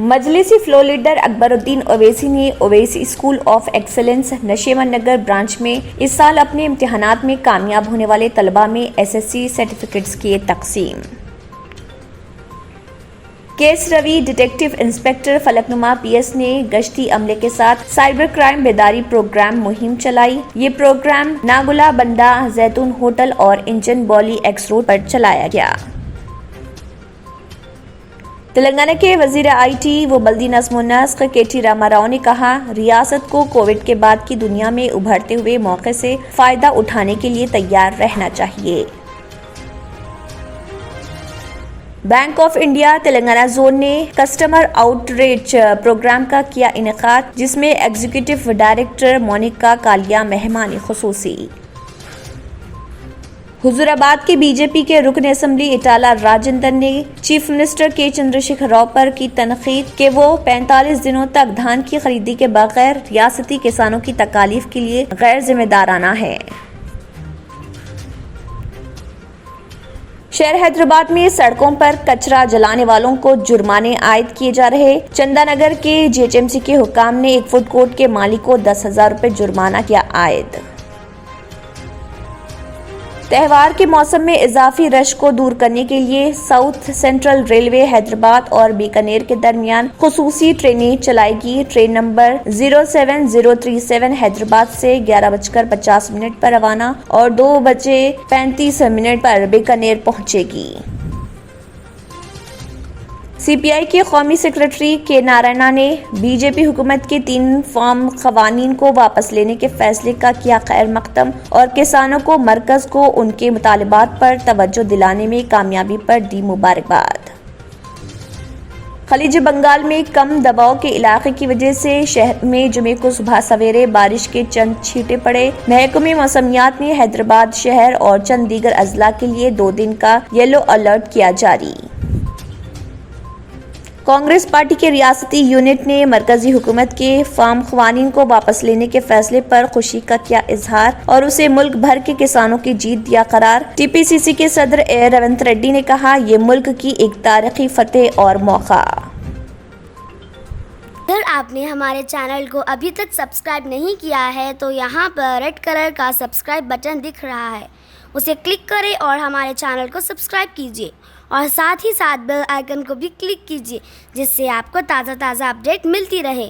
مجلسی floor leader اکبر الدین اویسی نے Owaisi school of excellence Nasheman Nagar branch میں اس سال اپنے امتحانات میں کامیاب ہونے والے طلباء میں SSC سرٹیفکیٹس کیے تقسیم۔ کیس روی ڈیٹیکٹو انسپکٹر فلکنما PS نے گشتی عملے کے ساتھ سائبر کرائم بیداری پروگرام مہم چلائی۔ یہ پروگرام ناگلا بنڈا زیتون ہوٹل اور انجن بولی ایکس روڈ پر چلایا گیا۔ تلنگانہ کے وزیر IT و بلدی نظم و نسق KT راما راؤ نے کہا، ریاست کو کووڈ کے بعد کی دنیا میں ابھرتے ہوئے موقع سے فائدہ اٹھانے کے لیے تیار رہنا چاہیے۔ Bank of India Telangana zone نے کسٹمر آؤٹ ریچ پروگرام کا کیا انعقاد، جس میں ایگزیکٹو ڈائریکٹر مونیکا کالیا مہمان خصوصی۔ حضور آباد کے BJP کے رکن اسمبلی اٹالہ راجندرن نے چیف منسٹر کے چندرشیکھر راؤ پر کی تنقید کہ وہ 45 دنوں تک دھان کی خریدی کے بغیر ریاستی کسانوں کی تکالیف کے لیے غیر ذمہ دارانہ ہے۔ شہر حیدرآباد میں سڑکوں پر کچرا جلانے والوں کو جرمانے عائد کیے جا رہے۔ چندہ نگر کے GHMC کے حکام نے ایک فوڈ کورٹ کے مالک کو 10,000 روپے جرمانہ کیا عائد۔ تہوار کے موسم میں اضافی رش کو دور کرنے کے لیے ساؤتھ سینٹرل ریلوے حیدرآباد اور بیکانیر کے درمیان خصوصی ٹرینیں چلائے گی۔ ٹرین نمبر 07037 حیدرآباد سے 11:50 پر روانہ اور 2:35 پر بیکانیر پہنچے گی۔ CPI کے قومی سیکرٹری کے نارائنا نے BJP حکومت کے 3 فارم قوانین کو واپس لینے کے فیصلے کا کیا خیر مقدم اور کسانوں کو مرکز کو ان کے مطالبات پر توجہ دلانے میں کامیابی پر دی مبارکباد۔ خلیج بنگال میں کم دباؤ کے علاقے کی وجہ سے شہر میں جمعے کو صبح سویرے بارش کے چند چھینٹے پڑے۔ محکمہ موسمیات نے حیدرآباد شہر اور چند دیگر اضلاع کے لیے 2 دن کا یلو الرٹ کیا جاری۔ کانگریس پارٹی کے ریاستی یونٹ نے مرکزی حکومت کے فارم قوانین کو واپس لینے کے فیصلے پر خوشی کا کیا اظہار اور اسے ملک بھر کے کسانوں کی جیت دیا قرار۔ TPCC کے صدر ریونت ریڈی نے کہا، یہ ملک کی ایک تاریخی فتح اور موقع۔ اگر آپ نے ہمارے چینل کو ابھی تک سبسکرائب نہیں کیا ہے تو یہاں پر ریڈ کلر کا سبسکرائب بٹن دکھ رہا ہے، اسے کلک کریں اور ہمارے چینل کو سبسکرائب کیجیے اور ساتھ ہی ساتھ بیل آئیکن کو بھی کلک کیجیے، جس سے آپ کو تازہ اپڈیٹ ملتی رہے۔